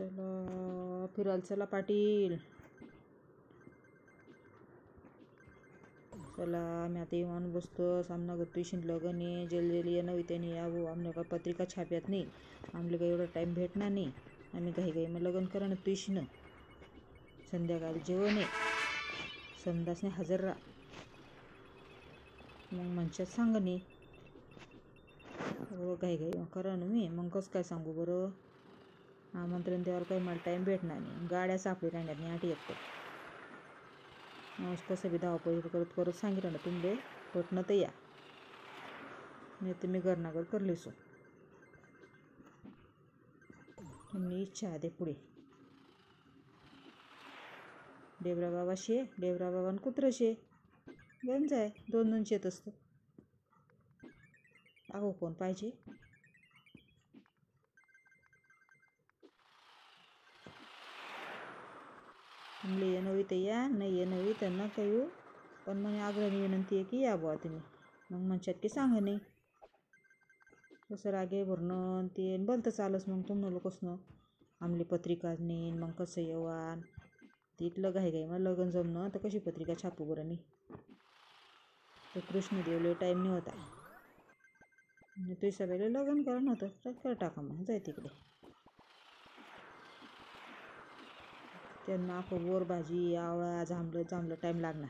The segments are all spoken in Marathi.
चला फिरायला चला पाटील. चला आम्ही आता येऊन बसतो. सामना गत्तूशीन लगन आहे. जल्दी ये नव्हे त्याने यावं. आमने का पत्रिका छाप्यात नाही. आमले काही एवढा टाईम भेटणार नाही. आम्ही घाई मग लगन करा ना तुशीनं. संध्याकाळी जेवण आहे. संडासने हजर राहा. मग म्हणशात सांग नाही एवढं घाई करा ना मी. मग कसं काय सांगू बरं. आमंत्रण द्यावर काही मला टाईम भेटणार नाही. गाड्या सापडी राहण्यात नाही आठ एक कसं बी धावपळ करत सांगितलं ना तुमले पटणं तर या. नाही तर मी घरनागर करलीसो. तुम्ही इच्छा दे पुढे. डेबरा बाबा शे. डेबरा बाबा कुत्रं शे. गंज आहे. दोन शेत असतं. अहो कोण पाहिजे. म्हणले ये नवी तर या. नाही ये नवी तर न येऊ. पण म्हणे आग्रही विनंती आहे की या बुवा तुम्ही. मग म्हणशात की सांग नाही. कसं रागे भरणं ते भलतं चालस. मग तुम्हाला कसं आमली पत्रिका नेईन. मग कसं येवान तिथलं घाई मग लगन जमणं तर कशी पत्रिका छापू बरं नाही. तर कृष्णदेवले टाईम नाही होता. तुझ्या सगळ्याला लगन करा नव्हतं कर टाका. मग जाय तिकडे. त्यांना आपण बोर भाजी आवळा जांभलं टाईम लागणार.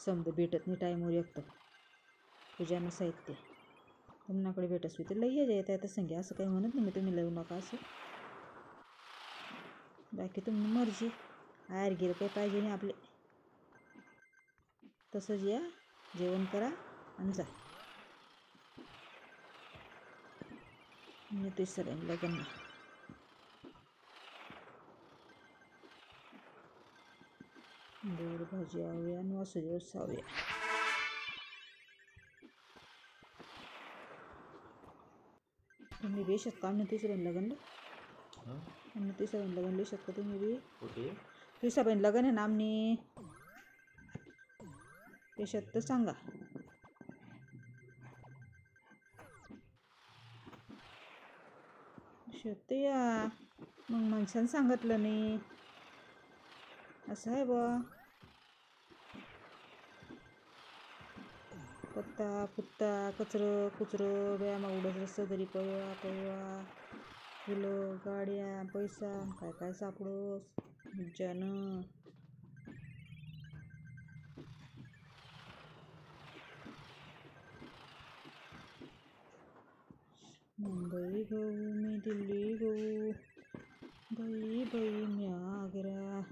समजा भेटत नाही टाईमवर एकतं. पूजानं साहित्य तुम्हाकडे भेटस तर लई येत आहे. संगे असं काही म्हणत नाही मी तुम्ही लावू नका असं. बाकी तुम्ही मर्जी. आयर गिर काही पाहिजे नाही आपले. तसंच या जेवण करा आणि जा. मी तुझ्या सगळ्यांनी लग्न बोर भाजी आवया आणि वासुदेव सावया. तुम्ही बी शकता आम्ही तिसऱ्या लगन. आम्ही तिसऱ्या लगन लिहू शकतो तुम्ही बी. तिसऱ्या बहीण लगन आहे ना आमनी. पेशात तर सांगा. शेत या. मग माणसानं सांगितलं नाही असं आहे बा. पत्ता कुत्ता कचरं कुचरं व्यायाम उडत रस्ता तरी पळवा फुलं गाड्या पैसा काय सापडोस ज्यानं. मुंबई गहू मी दिल्ली गहू. बाई मी आग्रा.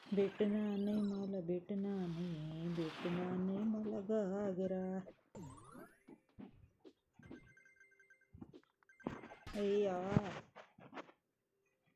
भेटणार नाही मला भेटणार नाही मला गागरा. अय्या